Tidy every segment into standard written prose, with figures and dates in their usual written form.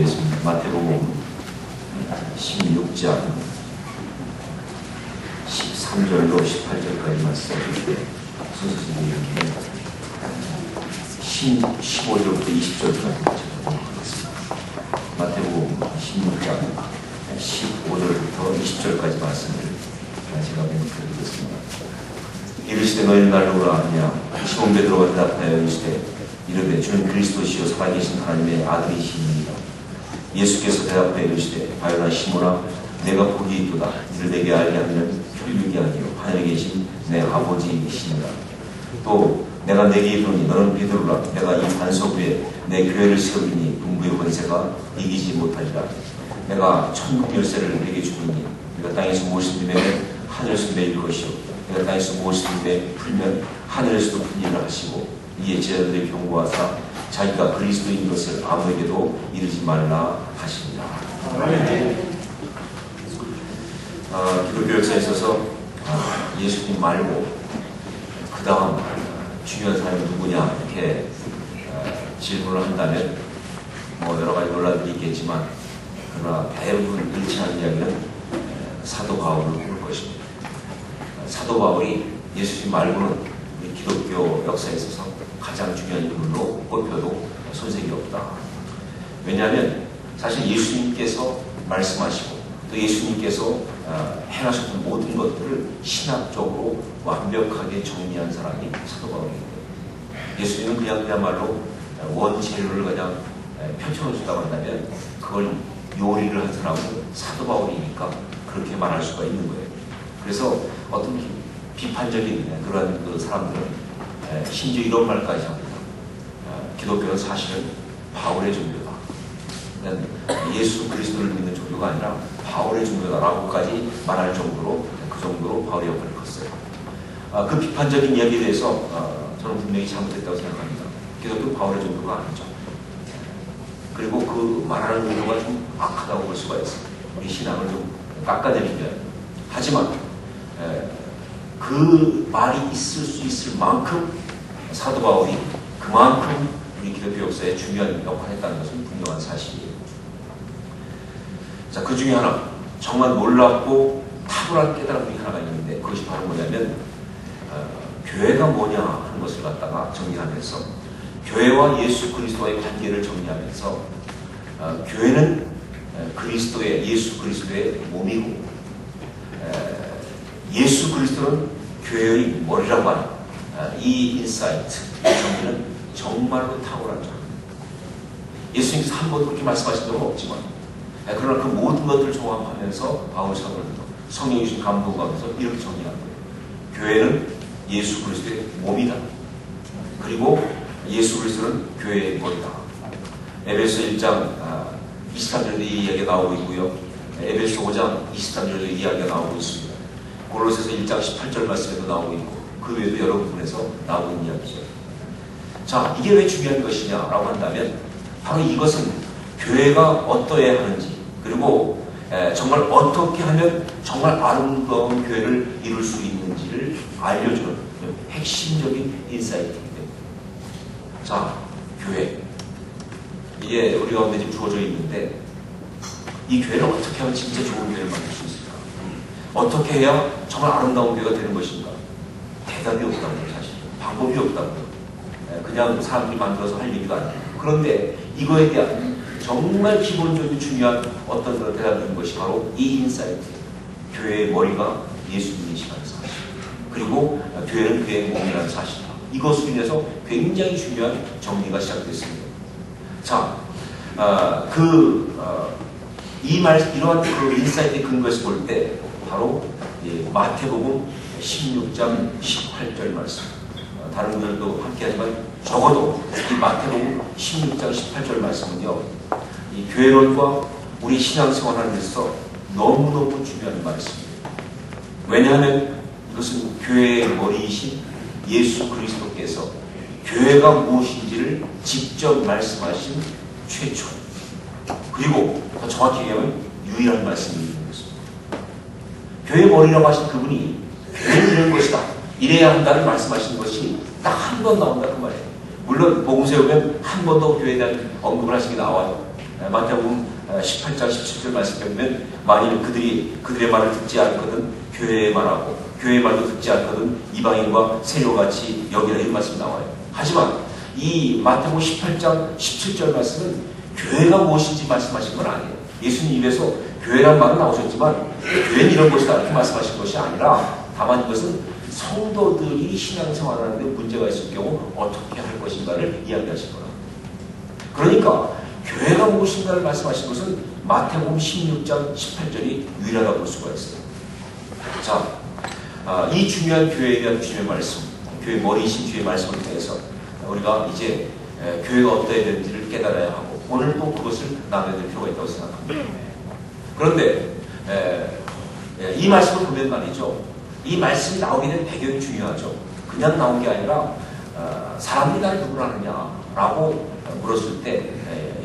드리겠습니다. 마태복음 16장 13절로 18절까지 말씀 순서대로 이렇게 15절부터 20절까지 하겠습니다. 마태복음 16장 15절부터 20절까지 말씀을 제가 드리겠습니다. 이르시되 너희는 날로 오라 하느냐. 시몬 베드로가 대답하여 이르시되 이르되 주는 그리스도시요 살아계신 하나님의 아들이시니이다. 예수께서 대답하여 이르시되 바요나 시몬아 내가 복이 있도다. 이를 내게 알게 하면 혈육이 아니요 하늘에 계신 내 아버지이시니라. 또 내가 내게 이르노니 너는 베드로라. 내가 이 반석 위에 내 교회를 세우리니 음부의 권세가 이기지 못하리라. 내가 천국 열쇠를 내게 주노니 내가 땅에서 무엇을 누르면 하늘에서 매일 것이요 내가 땅에서 무엇을 풀면 하늘에서도 풀리라 하시고 이에 제자들의 경고하사 자기가 그리스도인 것을 아무에게도 이르지 말라 하십니다. 기독교 역사에 있어서 예수님 말고 그 다음 중요한 사람이 누구냐 이렇게 질문을 한다면 뭐 여러 가지 논란들이 있겠지만 그러나 대부분 일치하는 이야기는 사도 바울을 꼽을 것입니다. 사도 바울이 예수님 말고는 우리 기독교 역사에 있어서 가장 중요한 인물로 꼽혀도 손색이 없다. 왜냐하면 사실 예수님께서 말씀하시고 또 예수님께서 행하셨던 모든 것들을 신학적으로 완벽하게 정리한 사람이 사도 바울이기 때문에 예수님은 그야말로 원재료를 그냥 펼쳐놓으시다고 한다면 그걸 요리를 한 사람은 사도 바울이니까 그렇게 말할 수가 있는 거예요. 그래서 어떤 비판적인 그런 그 사람들은 심지어 이런 말까지 합니다. 기독교는 사실은 바울의 종교다. 예수 그리스도를 믿는 종교가 아니라 바울의 종교다라고까지 말할 정도로 그 정도로 바울의 역할을 컸어요. 그 비판적인 이야기에 대해서 저는 분명히 잘못했다고 생각합니다. 기독교는 바울의 종교가 아니죠. 그리고 그 말하는 의도가 좀 악하다고 볼 수가 있어요. 우리 신앙을 좀 깎아내리면. 하지만 그 말이 있을 수 있을 만큼 사도 바울이 그만큼 우리 기독교 역사에 중요한 역할을 했다는 것은 분명한 사실이에요. 자, 그 중에 하나 정말 놀랍고 탁월한 깨달음이 하나가 있는데 그것이 바로 뭐냐면 교회가 뭐냐 하는 것을 갖다가 정리하면서 교회와 예수 그리스도와의 관계를 정리하면서 교회는 예수 그리스도의 몸이고 예수 그리스도는 교회의 머리라고 하는 이 인사이트, 이 정리는 정말로 탁월한 점입니다. 예수님께서 한 번도 그렇게 말씀하신 적은 없지만 그러나 그 모든 것들을 종합하면서 바울 사도들도 성령이 주신 감동 가운데서 이렇게 정리한 거예요. 교회는 예수 그리스도의 몸이다. 그리고 예수 그리스도는 교회의 머리다. 에베소 1장 23절에 이 이야기가 나오고 있고요. 에베소 5장 23절에 이 이야기가 나오고 있습니다. 골로새서 1장 18절 말씀에도 나오고 있고 그 외에도 여러 부분에서 나오고 있는 이야기죠. 자, 이게 왜 중요한 것이냐라고 한다면 바로 이것은 교회가 어떠해야 하는지 그리고 정말 어떻게 하면 정말 아름다운 교회를 이룰 수 있는지를 알려주는 핵심적인 인사이트이기 때문에 자, 교회 이게 우리 가운데 지금 주어져 있는데 이 교회를 어떻게 하면 진짜 좋은 교회를 만들 수 있을까? 어떻게 해야 정말 아름다운 교회가 되는 것인가? 대답이 없다는 거예요. 사실 방법이 없다는 거예요. 그냥 사람들이 만들어서 할 얘기가 아니에요. 그런데 이거에 대한 정말 기본적이고 중요한 어떤 그런 대답인 것이 바로 이 인사이트. 교회의 머리가 예수님이시라는 사실. 그리고 교회는 교회의 몸이라는 사실. 이것으로 인해서 굉장히 중요한 정리가 시작됐습니다. 자, 이러한 그 인사이트의 근거에서 볼 때 바로 마태복음 16장 18절 말씀. 다른 분들도 함께 하지만 적어도 이 마태복음 16장 18절 말씀은요. 이 교회론과 우리 신앙생활하는 데서 너무너무 중요한 말씀입니다. 왜냐하면 이것은 교회의 머리이신 예수 그리스도께서 교회가 무엇인지를 직접 말씀하신 최초 그리고 더 정확히 얘기하면 유일한 말씀이 있는 것입니다. 교회의 머리라고 하신 그분이 교회는 이런 것이다. 이래야 한다는 말씀하신 것이 딱 한 번 나온다 그 말이에요. 물론 복음서에 보면 한 번 더 교회에 대한 언급을 하신 게 나와요. 마태복음 18장 17절 말씀에 보면 만일 그들의 말을 듣지 않거든 교회의 말하고 교회의 말도 듣지 않거든 이방인과 세뇨같이 여기라 이런 말씀이 나와요. 하지만 이 마태복음 18장 17절 말씀은 교회가 무엇인지 말씀하신 건 아니에요. 예수님 입에서 교회란 말은 나오셨지만 교회는 이런 것이다 이렇게 말씀하신 것이 아니라 다만 이것은 성도들이 신앙생활을 하는데 문제가 있을 경우 어떻게 할 것인가를 이야기하신 거라. 그러니까 교회가 무엇인가를 말씀하신 것은 마태복음 16장 18절이 유일하다고 볼 수가 있어요. 자, 이 중요한 교회에 대한 주님의 말씀, 교회 머리이신 주의 말씀을 통해서 우리가 이제 교회가 어떠해야 되는지를 깨달아야 하고 오늘 또 그것을 나눠야 될 필요가 있다고 생각합니다. 그런데 이 말씀을 보면 말이죠. 이 말씀이 나오게 된 배경이 중요하죠. 그냥 나온 게 아니라 사람들이 나를 누구라 하느냐라고 물었을 때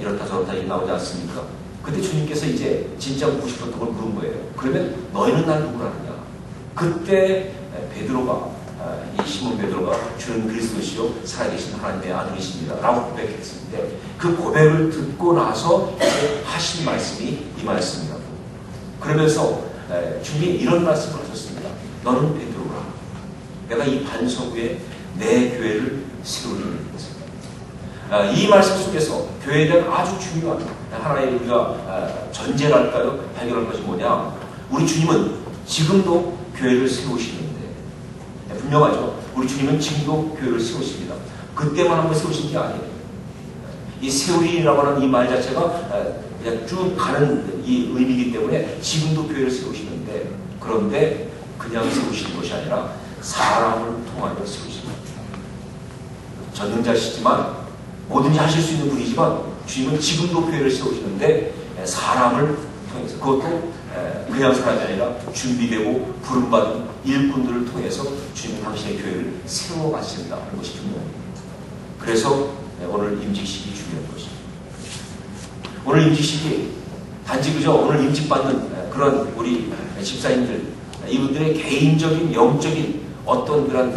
이렇다 저렇다 이게 나오지 않습니까? 그때 주님께서 이제 진짜 묻고 싶었던 걸 물은 거예요. 그러면 너희는 날 누구라 하느냐? 그때 베드로가 이 시몬 베드로가 주는 그리스도시요 살아계신 하나님의 아들이십니다 라고 고백했을 때 그 고백을 듣고 나서 이제 하신 말씀이 이 말씀이라고. 그러면서 주님이 이런 말씀을 하셨습니다. 너는 베드로라. 내가 이 반석 위에 내 교회를 세우리니. 이 말씀 속에서 교회에 대한 아주 중요한 하나의 우리가 전제랄까요? 발견할 것이 뭐냐? 우리 주님은 지금도 교회를 세우시는데 분명하죠. 우리 주님은 지금도 교회를 세우십니다. 그때만 한번 세우신 게 아니에요. 이 세우리라고 하는 이 말 자체가 그냥 쭉 가는 이 의미이기 때문에 지금도 교회를 세우시는데 그런데 그냥 세우시는 것이 아니라 사람을 통하여 세우십니다. 전능자시지만 뭐든지 하실 수 있는 분이지만 주님은 지금도 교회를 세우시는데 사람을 통해서 그것도 그냥 사람이 아니라 준비되고 부름받은 일꾼들을 통해서 주님은 당신의 교회를 세워가신다 하는 것이 중요합니다. 그래서 오늘 임직식이 중요한 것입니다. 오늘 임직식이 단지 그저 오늘 임직받는 그런 우리 집사님들 이분들의 개인적인 영적인 어떤 그런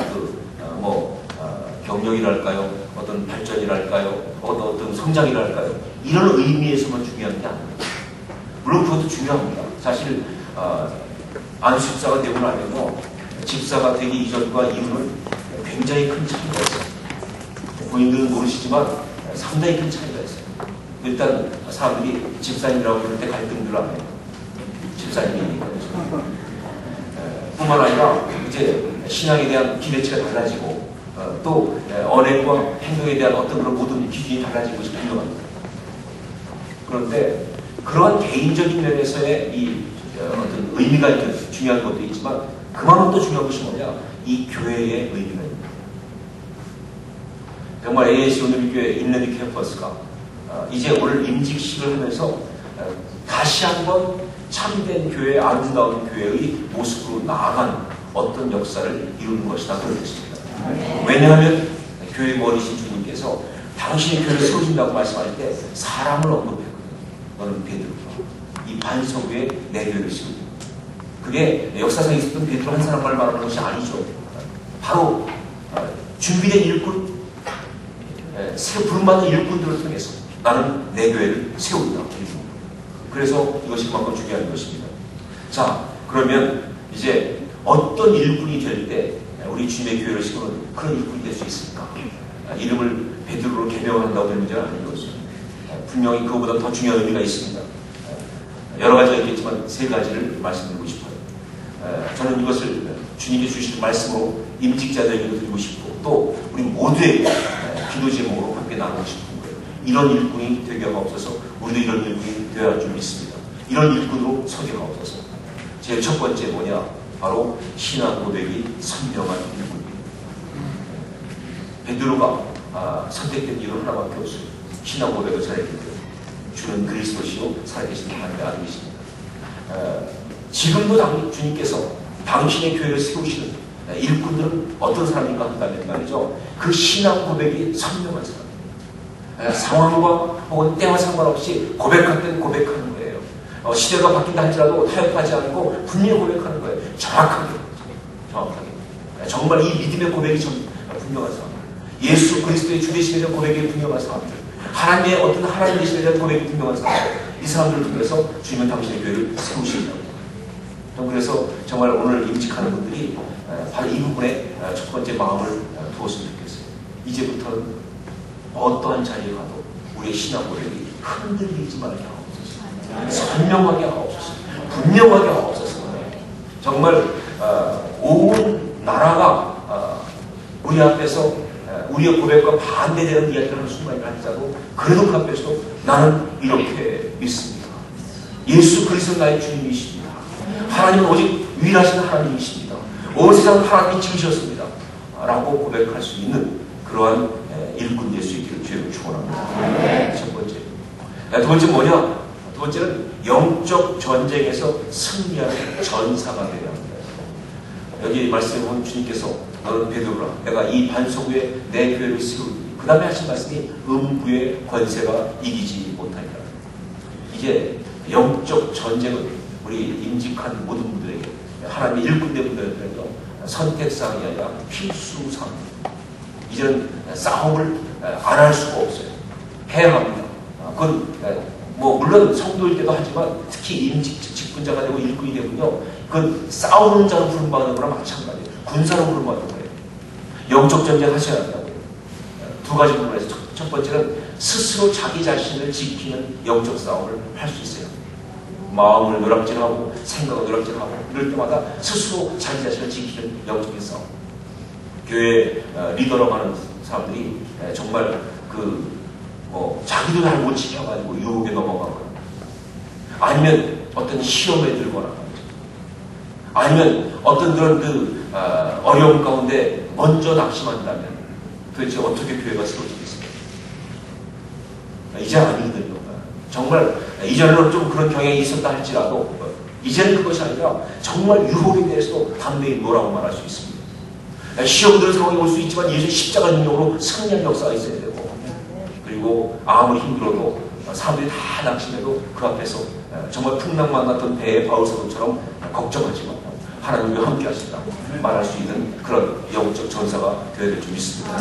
경력이랄까요? 어떤 발전이랄까요? 어떤 성장이랄까요? 이런 의미에서만 중요한 게 아닙니다. 물론 그것도 중요합니다. 사실 안수 집사가 되고 나면요 집사가 되기 이전과 이후는 굉장히 큰 차이가 있어요. 본인들은 모르시지만 상당히 큰 차이가 있어요. 일단 사람들이 집사님이라고 부를 때 갈등들을 안 해요. 집사님이니까. 뿐만 아니라 이제 신앙에 대한 기대치가 달라지고 또 언행과 행동에 대한 어떤 그런 모든 기준이 달라지는 것이 분명합니다. 그런데 그러한 개인적인 면에서의 이 어떤 의미가 중요한 것도 있지만 그만큼 또 중요한 것이 뭐냐? 이 교회의 의미가 있습니다. 정말 AAC 오늘교회 인랜드 캠퍼스가 이제 오늘 임직식을 하면서 다시 한번 참된 교회, 아름다운 교회의 모습으로 나아가는 어떤 역사를 이루는 것이다 그러겠습니다. 왜냐하면 교회 머리신 주님께서 당신이 교회를 세우신다고 말씀할 때 사람을 언급했거든요. 너는 베드로라. 이 반석 위에 내 교회를 세우고. 그게 역사상에 있었던 베드로 한 사람만 말하는 것이 아니죠. 바로 준비된 일꾼, 부름받는 일꾼들을 통해서 나는 내 교회를 세운다. 그래서 이것이 그만큼 중요한 것입니다. 자, 그러면 이제 어떤 일꾼이 될 때 우리 주님의 교회를 세우는 그런 일꾼이 될 수 있습니까? 이름을 베드로로 개명한다고 되는 문제는 아닌 것이죠. 분명히 그거보다 더 중요한 의미가 있습니다. 여러 가지가 있겠지만 세 가지를 말씀드리고 싶어요. 저는 이것을 주님이 주신 말씀으로 임직자들에게도 드리고 싶고 또 우리 모두의 기도 제목으로 함께 나누고 싶은 거예요. 이런 일꾼이 되게 하옵소서. 우리도 이런 일꾼이 되어야 할 줄 믿습니다. 이런 일꾼으로 서게 하옵소서. 제일 첫 번째 뭐냐? 바로 신앙 고백이 선명한 일꾼입니다. 베드로가 선택된 이유는 하나밖에 없어요. 신앙 고백을 잘했기 때문에 주는 그리스도시요 살아계신 하나님의 아들이십니다. 지금도 주님께서 당신의 교회를 세우시는 일꾼들은 어떤 사람인가 한다면 말이죠. 그 신앙 고백이 선명한 사람. 상황과 혹은 때와 상관없이 고백할 때는 고백하는 거예요. 시대가 바뀐다 할지라도 타협하지 않고 분명히 고백하는 거예요. 정확하게. 정말 이 믿음의 고백이 분명한 사람. 예수 그리스도의 주되심에 대한 고백이 분명한 사람들. 하나님의 어떤 하나님 계시에 대한 고백이 분명한 사람, 이 사람들을 통해서 주님은 당신의 교회를 세우신다고. 그래서 정말 오늘 임직하는 분들이 바로 이 부분에 첫 번째 마음을 두었으면 좋겠어요. 이제부터는 어떠한 자리에 가도 우리의 신앙 고백이 흔들리지 말게 하옵소서. 선명하게 하옵소서. 분명하게 하옵소서. 정말 온 나라가 우리 앞에서 우리의 고백과 반대되는 이야기를 하는 순간이 할지라도 그래도 그 앞에서도 나는 이렇게 믿습니다. 예수 그리스도 나의 주님이십니다. 하나님은 오직 유일하신 하나님이십니다. 온 세상을 하나님이 지으셨습니다. 라고 고백할 수 있는 그러한 일꾼 될 수 있기를 주님을 축원합니다. 첫 번째. 두 번째 뭐냐? 두 번째는 영적 전쟁에서 승리하는 전사가 되어야 합니다. 여기 말씀해 보면 주님께서 너는 베드로라 내가 이 반석 위에 내 교회를 세우니 그 다음에 하신 말씀이 음부의 권세가 이기지 못하리라. 이제 영적 전쟁은 우리 임직한 모든 분들에게 하나님의 일꾼된 분들에게도 선택사항이 아니라 필수사항입니다. 이제는 싸움을 안 할 수가 없어요. 해야 합니다. 그건 물론 성도일 때도 하지만 특히 임직 직분자가 되고 일꾼이 되군요. 그건 싸우는 자로 부름받는 거나 마찬가지예요. 군사로 부름받는 거예요. 영적 전쟁 하셔야 한다고요. 두 가지 부분에서 첫 번째는 스스로 자기 자신을 지키는 영적 싸움을 할 수 있어요. 마음을 노략질하고 생각을 노략질하고 이럴 때마다 스스로 자기 자신을 지키는 영적인 싸움. 교회 리더라고 하는 사람들이 정말 자기도 잘 못 지켜가지고 유혹에 넘어가거나 아니면 어떤 시험에 들거나 아니면 어떤 그런 어려움 가운데 먼저 낙심한다면 도대체 어떻게 교회가 세워지겠습니까? 이제 아니거든요. 정말 이전에는 좀 그런 경향이 있었다 할지라도 이제는 그것이 아니라 정말 유혹에 대해서도 담대히 노라고 말할 수 있습니다. 시험들 상황이 올 수 있지만 예수 십자가 능력으로 승리한 역사가 있어야 되고 그리고 아무리 힘들어도 사람들이 다 낙심해도 그 앞에서 정말 풍랑만 같은 배의 바울사도처럼 걱정하지 마. 하나님과 함께 하신다고 말할 수 있는 그런 영적 전사가 되어야 될 줄 믿습니다.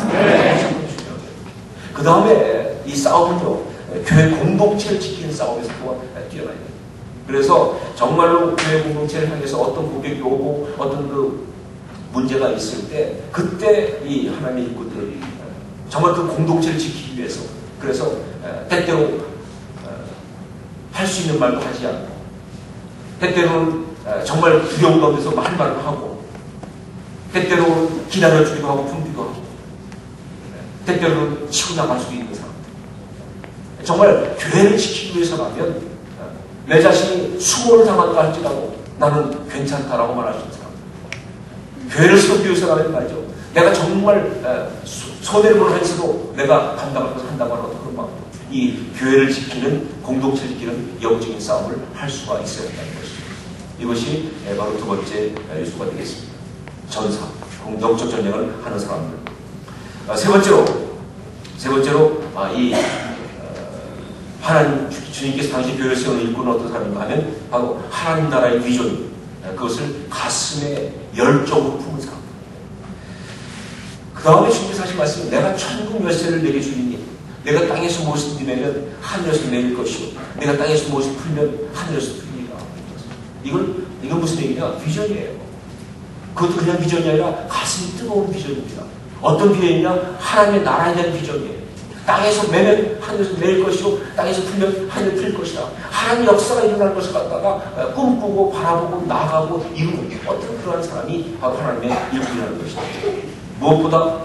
그 다음에 이 싸움은요, 교회 공동체를 지키는 싸움에서 또한 뛰어나야 돼요. 그래서 정말로 교회 공동체를 향해서 어떤 고백이 오고 어떤 문제가 있을 때 그때 이 하나님의 일꾼들이 정말 그 공동체를 지키기 위해서 그래서 때때로 할 수 있는 말도 하지 않고 때때로는 정말 두려운 가운데서 할 말을 하고 때때로는 기다려주기도 하고 품기도 하고 때때로는 치고 나갈 수 있는 사람들. 정말 교회를 지키기 위해서라면 내 자신이 수모를 당한다 할지라도 나는 괜찮다라고 말할 수 있는 사람. 교회를 세우기 위해서라면 말이죠. 내가 정말 손해를 하면서도 내가 감당할 것을 한다고 하는 그런 마음. 이 교회를 지키는 공동체를 지키는 영적인 싸움을 할 수가 있어야 한다는 것이죠. 이것이 바로 두 번째 요소가 되겠습니다. 전사, 영적 전쟁을 하는 사람들. 세 번째로 이 하나님 주님께서 당시 교회를 세우는 일꾼은 어떤 사람인가 하면 바로 하나님 나라의 비전, 그것을 가슴에 열정으로 품은 사람. 그 다음에 주님께서 하신 말씀은 내가 천국 열쇠를 내게 주리니 내가 땅에서 무엇을 내면 하늘에서 내릴 것이고 내가 땅에서 무엇을 풀면 하늘에서 풀리리라. 이건 무슨 얘기냐? 비전이에요. 그것도 그냥 비전이 아니라 가슴이 뜨거운 비전입니다. 어떤 비전이냐? 하나님의 나라에 대한 비전이에요. 땅에서 매면 하늘에서 내릴 것이고 땅에서 풀면 하늘에 풀릴 것이다. 하나님의 역사가 일어날 것을 갖다가 꿈꾸고 바라보고 나가고 이루고 어떤 그러한 사람이 바로 하나님의 일꾼이라는 것이다. 무엇보다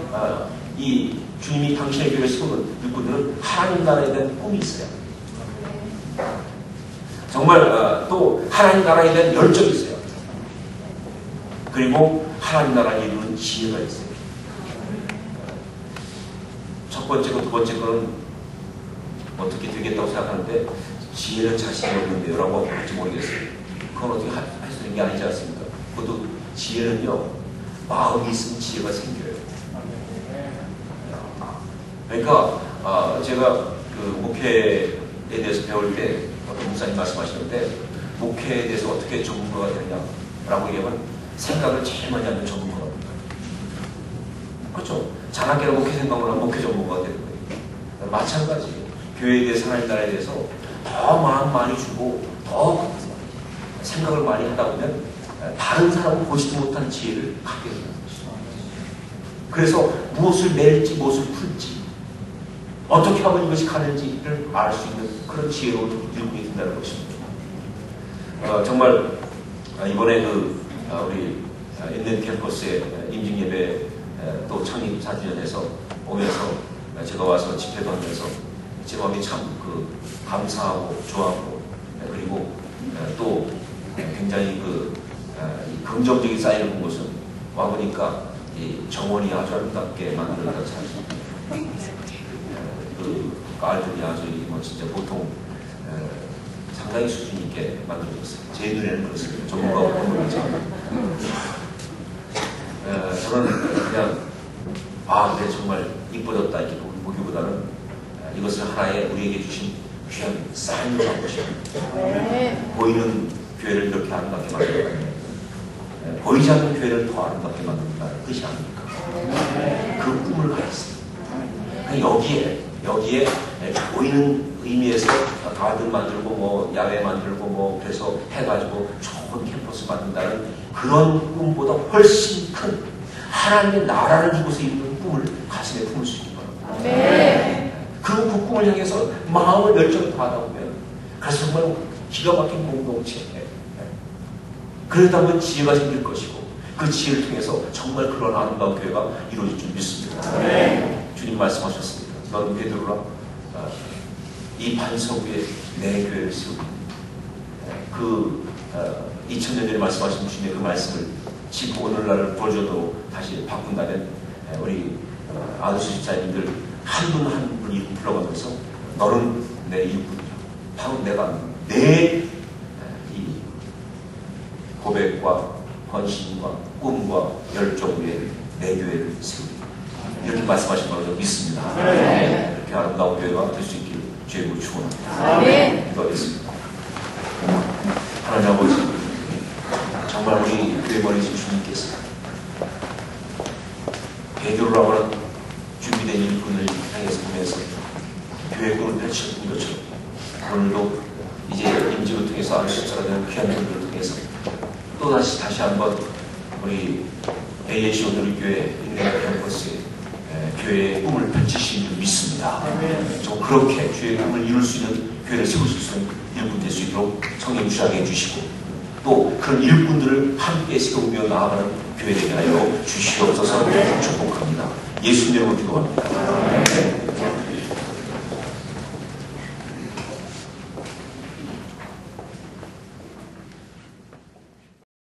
이 주님이 당신의 교회를 세우는 일꾼들은 하나님 나라에 대한 꿈이 있어요. 정말 또 하나님 나라에 대한 열정이 있어요. 그리고 하나님 나라에 이루는 지혜가 있어요. 첫 번째고 두 번째 거는 어떻게 되겠다고 생각하는데 지혜는 자신이 없는데요 라고 할지 모르겠어요. 그건 어떻게 할 수 있는 게 아니지 않습니까? 그것도 지혜는요 마음이 있으면 지혜가 생겨요. 그러니까 제가 그 목회에 대해서 배울 때 어떤 목사님 말씀하시는데 목회에 대해서 어떻게 전문가가 되느냐라고 얘기하면 생각을 제일 많이 하는 전문가가 됩니다. 그렇죠? 자나깨나 목회 생각을 하면 목회 전문가가 되는 거예요. 마찬가지예요. 교회에 대해서 하나님 나라에 대해서 더 마음 많이 주고 더 생각을 많이 하다 보면 다른 사람은 보지도 못한 지혜를 갖게 된다는 것이죠. 그래서 무엇을 맬지 무엇을 풀지 어떻게 하면 이것이 가는지를 알 수 있는 그런 지혜로운 일꾼이 된다는 것입니다. 정말 이번에 우리 인랜 캠퍼스의 임직 예배 또 창립 4주년에서 오면서 제가 와서 집회도 하면서 제 마음이 참 감사하고 좋아하고 그리고 또 굉장히 긍정적인 사인을 본 것은 와보니까 이 정원이 아주 아름답게 만들어졌다. 가을들이 아주 진짜 보통 상당히 수준 있게 만들어졌어요. 제 눈에는 그렇습니다. 전문가가 보는 거죠. 저는 그냥 그래 정말 이뻐졌다 이렇게 보기보다는 이것을 하나의 우리에게 주신 귀한 사인으로 한 것입니다. 보이는 교회를 이렇게 아름답게 만들어가는 보이지 않는 교회를 더 아름답게 만든다는 뜻이 아닙니까? 그 꿈을 가졌습니다. 여기에 보이는 의미에서 가든 만들고 야외 만들고 그래서 해가지고 좋은 캠퍼스 만든다는 그런 꿈보다 훨씬 큰 하나님의 나라를 이곳에 이루는 꿈을 가슴에 품을 수 있기 바랍니다. 네. 그 꿈을 향해서 마음을 열정을 다하다 보면 그래서 정말 기가 막힌 공동체 그러다 보면 지혜가 생길 것이고 그 지혜를 통해서 정말 그런 아름다운 교회가 이루어질 줄 믿습니다. 네. 주님 말씀하셨습니다. 너는 베드로라 이 반석 위에 내 교회를 세우고 2000년 전에 말씀하신 주님의 그 말씀을 짚고 오늘날 버전으로 다시 바꾼다면 우리 아두수 집사님들 한 분 한 분 이름 불러가면서 너는 내 일꾼이야. 바로 내가 내 이 고백과 헌신과 꿈과 열정 위에 내 교회를 세우리. 이렇게 말씀하신 걸로 믿습니다. 네. 이렇게 아름다운 교회가 될 수 있기를 주의 이름으로 축원합니다. 네. 기도하겠습니다. 하나님 아버지, 정말 우리 교회 머리신 주님께서 베드로라고 하는 준비된 일꾼을 향해서 보면서 교회 꿈을 펼치는 것처럼 오늘도 이제 임직을 통해서 아르시처럼 귀한 분들을 통해서 또 다시 한번 우리 AHO 교회 인내가 캠퍼스에 교회의 꿈을 펼치시는 줄 믿습니다. 좀 그렇게 주의 꿈을 이룰 수 있는 교회를 세우실 수 있는 일꾼 될 수 있도록 성령 주하게 해주시고 또 그런 일꾼들을 함께 세우며 나아가는 교회 되게 하여 주시옵소서 축복합니다. 예수님 이름으로 기도합니다.